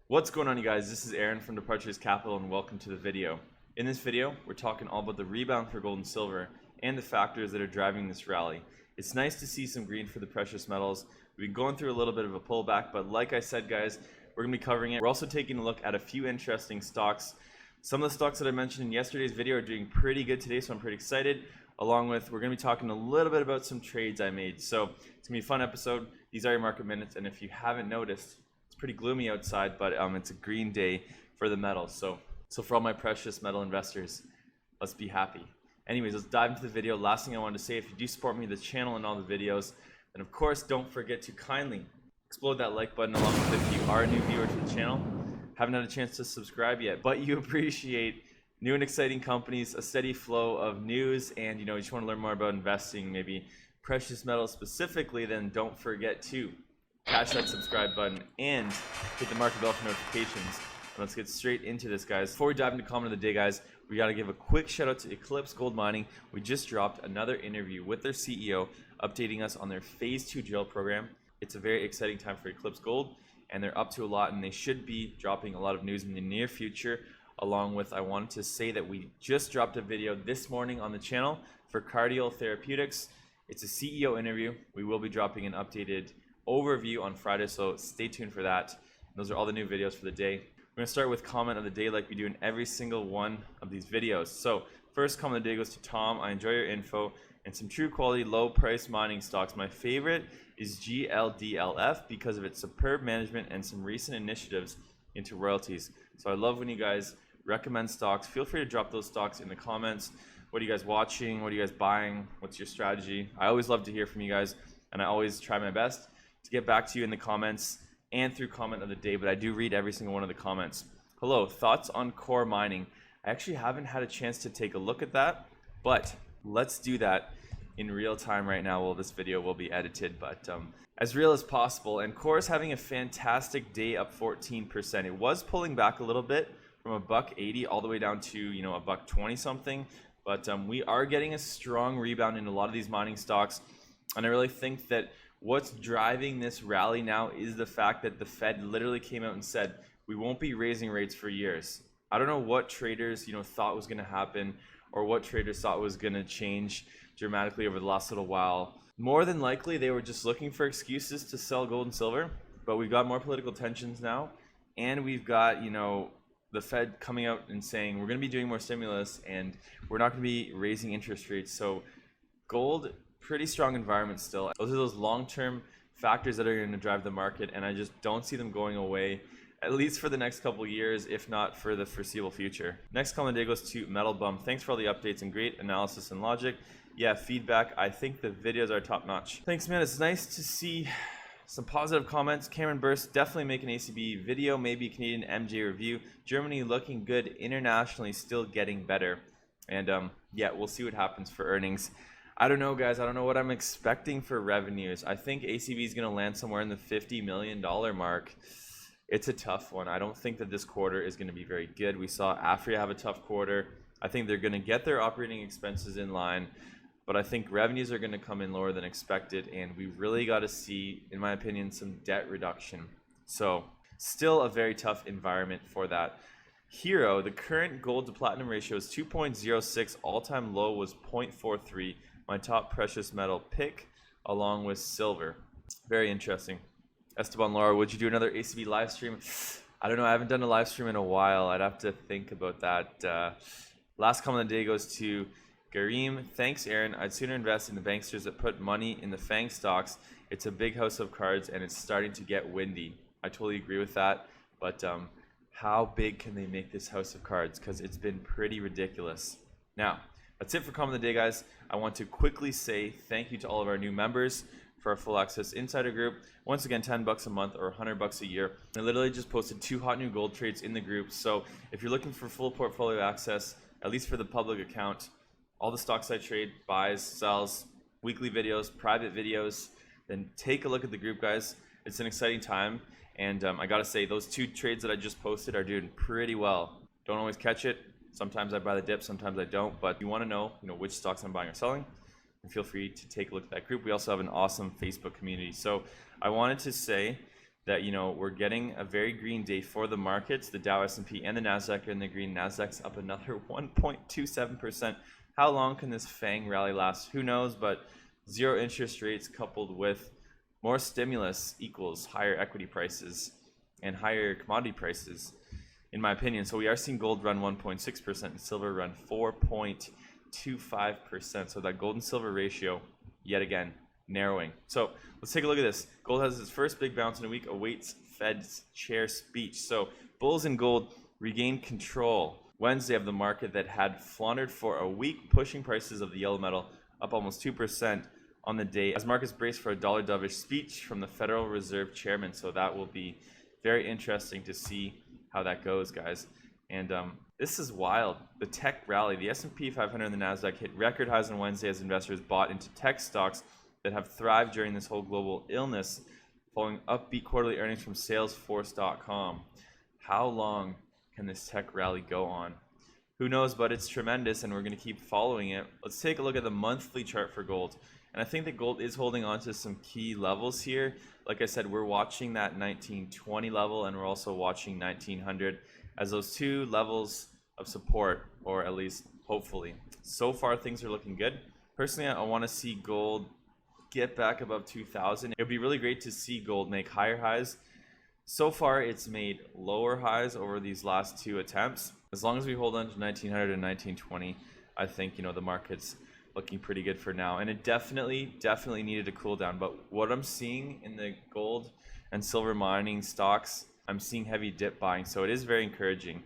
What's going on, you guys? This is Aaron from Departures Capital and welcome to the video. In this video, we're talking all about the rebound for gold and silver and the factors that are driving this rally. It's nice to see some green for the precious metals. We've been going through a little bit of a pullback, but like I said, guys, we're going to be covering it. We're also taking a look at a few interesting stocks. Some of the stocks that I mentioned in yesterday's video are doing pretty good today, so I'm pretty excited. Along with, we're going to be talking a little bit about some trades I made. So it's going to be a fun episode. These are your market minutes, and if you haven't noticed, it's pretty gloomy outside, but it's a green day for the metals. So for all my precious metal investors, let's be happy. Anyways, let's dive into the video. Last thing I wanted to say, if you do support me, the channel and all the videos, then of course don't forget to kindly explode that like button, along with if you are a new viewer to the channel, haven't had a chance to subscribe yet, but you appreciate new and exciting companies, a steady flow of news, and you just want to learn more about investing, maybe precious metals specifically, then don't forget to catch that subscribe button and hit the market bell for notifications. And let's get straight into this, guys. Before we dive into comment of the day, guys, we got to give a quick shout out to Eclipse Gold Mining. We just dropped another interview with their CEO, updating us on their phase 2 drill program. It's a very exciting time for Eclipse Gold, and they're up to a lot, and they should be dropping a lot of news in the near future. Along with, I wanted to say that we just dropped a video this morning on the channel for Cardiol Therapeutics. It's a CEO interview. We will be dropping an updated overview on Friday, so stay tuned for that. Those are all the new videos for the day. We're going to start with comment of the day like we do in every single one of these videos. So first comment of the day goes to Tom. I enjoy your info and some true quality low price mining stocks. My favorite is GLDLF because of its superb management and some recent initiatives into royalties. So I love when you guys recommend stocks. Feel free to drop those stocks in the comments. What are you guys watching? What are you guys buying? What's your strategy? I always love to hear from you guys, and I always try my best to get back to you in the comments and through comment of the day, but I do read every single one of the comments. Hello, thoughts on Core Mining? I actually haven't had a chance to take a look at that, but let's do that in real time right now. Well, this video will be edited, but as real as possible. And Core is having a fantastic day, up 14%. It was pulling back a little bit from $1.80 all the way down to $1.20 something, but we are getting a strong rebound in a lot of these mining stocks, and I really think that what's driving this rally now is the fact that the Fed literally came out and said we won't be raising rates for years. I don't know what traders thought was going to happen, or what traders thought was going to change dramatically over the last little while. More than likely they were just looking for excuses to sell gold and silver, but we've got more political tensions now, and we've got the Fed coming out and saying we're going to be doing more stimulus and we're not going to be raising interest rates. So gold, pretty strong environment still. Those are those long-term factors that are going to drive the market, and I just don't see them going away, at least for the next couple of years, if not for the foreseeable future. Next comment of the day goes to Metal Bum. Thanks for all the updates and great analysis and logic. Yeah, feedback. I think the videos are top-notch. Thanks, man. It's nice to see some positive comments. Cameron Burst, definitely make an ACB video, maybe Canadian MJ review. Germany looking good, internationally still getting better. And yeah, we'll see what happens for earnings. I don't know, guys. I don't know what I'm expecting for revenues. I think ACB is going to land somewhere in the $50 million mark. It's a tough one. I don't think that this quarter is going to be very good. We saw Afria have a tough quarter. I think they're going to get their operating expenses in line, but I think revenues are going to come in lower than expected, and we really got to see, in my opinion, some debt reduction. So still a very tough environment for that. Hero, the current gold to platinum ratio is 2.06. All-time low was 0.43. My top precious metal pick, along with silver. Very interesting. Esteban Laura, would you do another ACB live stream? I don't know. I haven't done a live stream in a while. I'd have to think about that. Last comment of the day goes to Gareem. Thanks, Aaron. I'd sooner invest in the banksters that put money in the FANG stocks. It's a big house of cards, and it's starting to get windy. I totally agree with that. But how big can they make this house of cards? Because it's been pretty ridiculous. Now, that's it for comment of the day, guys. I want to quickly say thank you to all of our new members for our full access insider group. Once again, $10 a month or $100 a year. I literally just posted 2 hot new gold trades in the group. So if you're looking for full portfolio access, at least for the public account, all the stocks I trade, buys, sells, weekly videos, private videos, then take a look at the group, guys. It's an exciting time. And I got to say, those 2 trades that I just posted are doing pretty well. Don't always catch it. Sometimes I buy the dip, sometimes I don't. But if you want to know, which stocks I'm buying or selling, feel free to take a look at that group. We also have an awesome Facebook community. So I wanted to say that, you know, we're getting a very green day for the markets. The Dow, S&P, and the Nasdaq are in the green. Nasdaq's up another 1.27%. How long can this FANG rally last? Who knows, but zero interest rates coupled with more stimulus equals higher equity prices and higher commodity prices, in my opinion. So we are seeing gold run 1.6% and silver run 4.25%. So that gold and silver ratio, yet again, narrowing. So let's take a look at this. Gold has its first big bounce in a week, awaits Fed's chair speech. So bulls in gold regained control Wednesday of the market that had floundered for a week, pushing prices of the yellow metal up almost 2% on the day as markets brace for a dollar dovish speech from the Federal Reserve chairman. So that will be very interesting to see how that goes, guys. And this is wild. The tech rally, the S&P 500 and the Nasdaq hit record highs on Wednesday as investors bought into tech stocks that have thrived during this whole global illness, following upbeat quarterly earnings from Salesforce.com. How long can this tech rally go on? Who knows, but it's tremendous, and we're going to keep following it. Let's take a look at the monthly chart for gold. And I think that gold is holding on to some key levels here. Like I said, we're watching that 1920 level, and we're also watching 1900 as those two levels of support, or at least hopefully. So far, things are looking good. Personally, I want to see gold get back above 2000. It would be really great to see gold make higher highs. So far, it's made lower highs over these last two attempts. As long as we hold on to 1900 and 1920, I think, you know, the market's looking pretty good for now. And it definitely needed to cool down. But what I'm seeing in the gold and silver mining stocks, I'm seeing heavy dip buying. So it is very encouraging.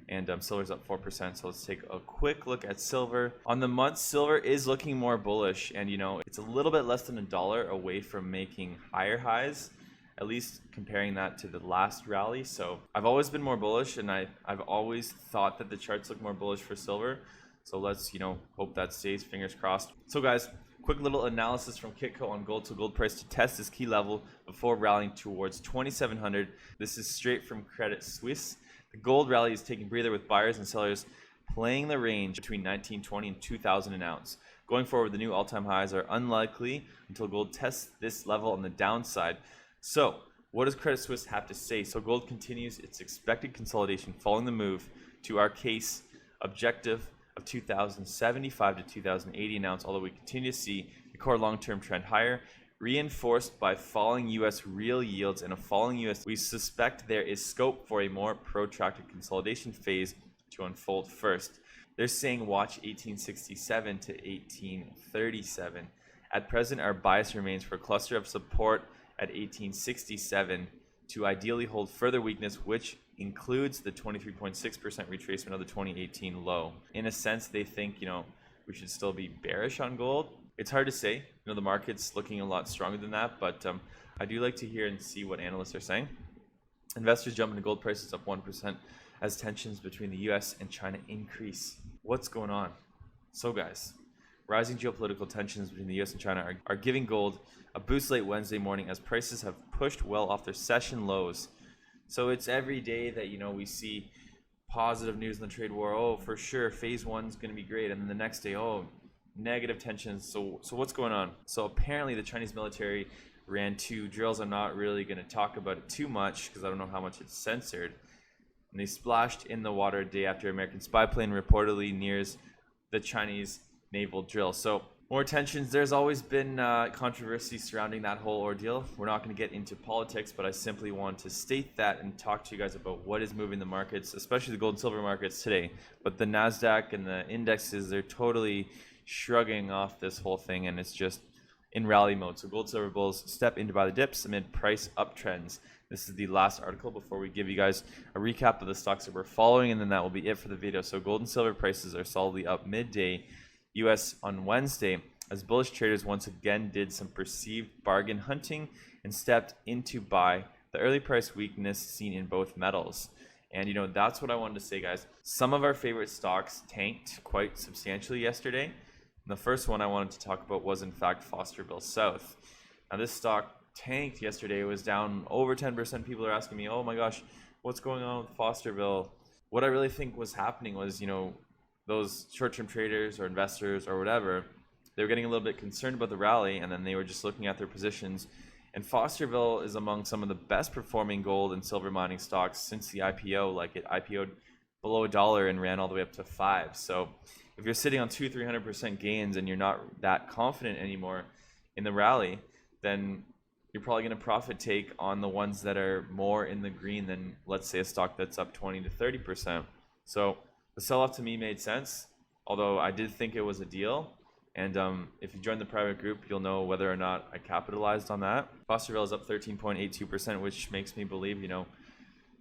And silver's up 4%. So let's take a quick look at silver. On the month, silver is looking more bullish. And, you know, it's a little bit less than $1 away from making higher highs, at least comparing that to the last rally. So I've always been more bullish, and I've always thought that the charts look more bullish for silver. So let's, you know, hope that stays, fingers crossed. So guys, quick little analysis from Kitco on gold. So gold price to test this key level before rallying towards 2,700. This is straight from Credit Suisse. The gold rally is taking breather with buyers and sellers playing the range between 1920 and 2,000 an ounce. Going forward, the new all-time highs are unlikely until gold tests this level on the downside. So what does Credit Suisse have to say? So gold continues its expected consolidation following the move to our case objective of 2,075 to 2,080 an ounce, although we continue to see the core long-term trend higher, reinforced by falling U.S. real yields and a falling U.S. We suspect there is scope for a more protracted consolidation phase to unfold first. They're saying watch 1867 to 1837. At present, our bias remains for a cluster of support at 1867 to ideally hold further weakness, which includes the 23.6% retracement of the 2018 low. In a sense, they think, you know, we should still be bearish on gold. It's hard to say. You know, the market's looking a lot stronger than that, but I do like to hear and see what analysts are saying. Investors jump into gold prices up 1% as tensions between the US and China increase. What's going on? So guys, rising geopolitical tensions between the US and China are giving gold a boost late Wednesday morning as prices have pushed well off their session lows. So it's every day that, you know, we see positive news in the trade war. Oh, for sure, phase one's going to be great. And then the next day, oh, negative tensions. So what's going on? So apparently the Chinese military ran 2 drills. I'm not really going to talk about it too much because I don't know how much it's censored. And they splashed in the water a day after American spy plane reportedly nears the Chinese naval drill. So more tensions. There's always been controversy surrounding that whole ordeal. We're not going to get into politics, but I simply want to state that and talk to you guys about what is moving the markets, especially the gold and silver markets today. But the NASDAQ and the indexes, they're totally shrugging off this whole thing, and it's just in rally mode. So gold, silver bulls step into buy the dips amid price uptrends. This is the last article before we give you guys a recap of the stocks that we're following, and then that will be it for the video. So gold and silver prices are solidly up midday US on Wednesday as bullish traders once again did some perceived bargain hunting and stepped in to buy the early price weakness seen in both metals. And, you know, that's what I wanted to say, guys. Some of our favorite stocks tanked quite substantially yesterday. And the first one I wanted to talk about was, in fact, Fosterville South. Now, this stock tanked yesterday. It was down over 10%. People are asking me, oh my gosh, what's going on with Fosterville? What I really think was happening was, you know, those short-term traders or investors or whatever, they were getting a little bit concerned about the rally, and then they were just looking at their positions And Fosterville is among some of the best performing gold and silver mining stocks since the IPO. Like, it IPO'd below $1 and ran all the way up to $5. So if you're sitting on 200-300% gains and you're not that confident anymore in the rally, then you're probably going to profit take on the ones that are more in the green than, let's say, a stock that's up 20 to 30%. So the sell-off to me made sense, although I did think it was a deal. And if you join the private group, you'll know whether or not I capitalized on that. Fosterville is up 13.82%, which makes me believe,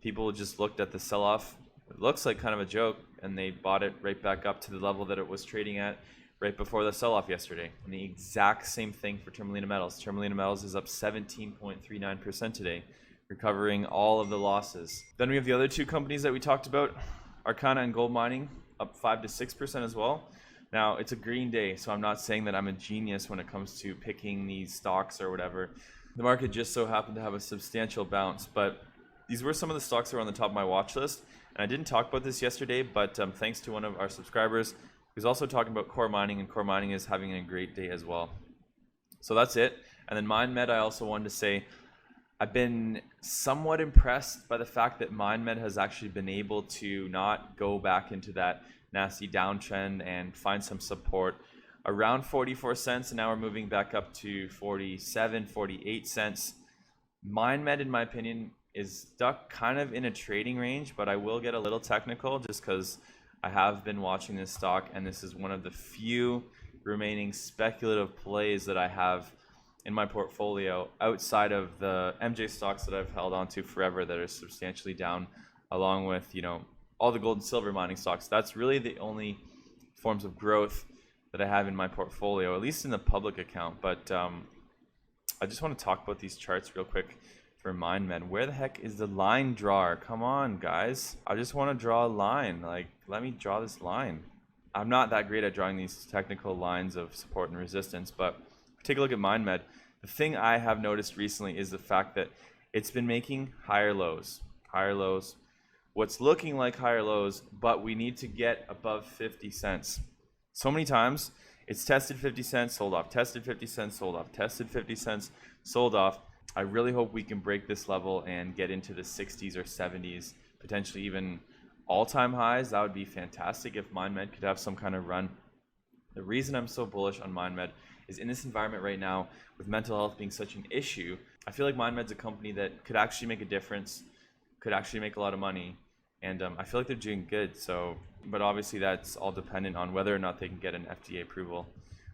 people just looked at the sell-off. It looks like kind of a joke, and they bought it right back up to the level that it was trading at right before the sell-off yesterday. And the exact same thing for Turmalina Metals. Turmalina Metals is up 17.39% today, recovering all of the losses. Then we have the other two companies that we talked about, Arcana and Gold Mining, up 5 to 6% as well. Now, it's a green day, so I'm not saying that I'm a genius when it comes to picking these stocks or whatever. The market just so happened to have a substantial bounce, but these were some of the stocks that were on the top of my watch list. And I didn't talk about this yesterday, but thanks to one of our subscribers, who's also talking about Core Mining, and Core Mining is having a great day as well. So that's it. And then MindMed, I also wanted to say, I've been somewhat impressed by the fact that MindMed has actually been able to not go back into that nasty downtrend and find some support around 44 cents, and now we're moving back up to 47, 48 cents. MindMed, in my opinion, is stuck kind of in a trading range, but I will get a little technical just because I have been watching this stock, and this is one of the few remaining speculative plays that I have in my portfolio outside of the MJ stocks that I've held onto forever that are substantially down, along with, all the gold and silver mining stocks. That's really the only forms of growth that I have in my portfolio, at least in the public account. But I just want to talk about these charts real quick for MindMed. Where the heck is the line drawer? Come on, guys. I just want to draw a line. Like, let me draw this line. I'm not that great at drawing these technical lines of support and resistance, but take a look at MindMed. The thing I have noticed recently is the fact that it's been making higher lows, what's looking like higher lows, but we need to get above 50 cents. So many times it's tested 50 cents, sold off, tested 50 cents, sold off, tested 50 cents, sold off. I really hope we can break this level and get into the 60s or 70s, potentially even all-time highs. That would be fantastic if MindMed could have some kind of run. The reason I'm so bullish on MindMed is in this environment right now, with mental health being such an issue, I feel like MindMed's a company that could actually make a difference, could actually make a lot of money. And I feel like they're doing good. So, but obviously that's all dependent on whether or not they can get an FDA approval,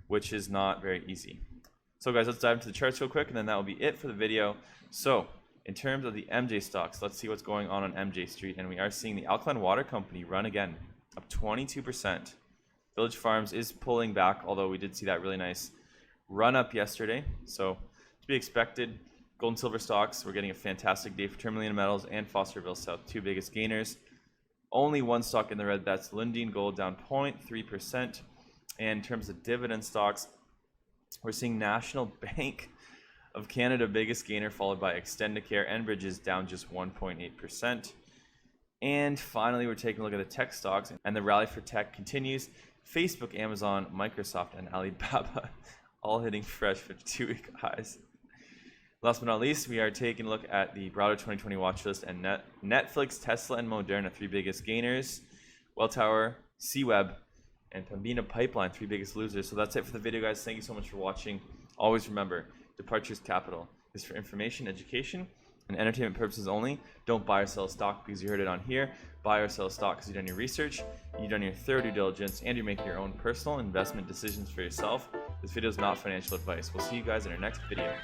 which is not very easy. So guys, let's dive into the charts real quick, and then that will be it for the video. So in terms of the MJ stocks, let's see what's going on MJ Street. And we are seeing the Alkaline Water Company run again, up 22%. Village Farms is pulling back, although we did see that really nice run up yesterday. So to be expected. Gold and silver stocks, we're getting a fantastic day for Turmalina Metals and Fosterville South, two biggest gainers. Only one stock in the red, that's Lundin Gold, down 0.3%. And in terms of dividend stocks, we're seeing National Bank of Canada, biggest gainer, followed by Extendicare and Bridges, down just 1.8%. And finally, we're taking a look at the tech stocks, and the rally for tech continues. Facebook, Amazon, Microsoft, and Alibaba all hitting fresh 52-week highs. Last but not least, we are taking a look at the broader 2020 watch list, and Netflix, Tesla, and Moderna, three biggest gainers. Welltower, CWeb, and Pembina Pipeline, three biggest losers. So that's it for the video, guys. Thank you so much for watching. Always remember, Departures Capital is for information, education, and entertainment purposes only. Don't buy or sell a stock because you heard it on here. Buy or sell a stock because you've done your research, you've done your thorough due diligence, and you're making your own personal investment decisions for yourself. This video is not financial advice. We'll see you guys in our next video.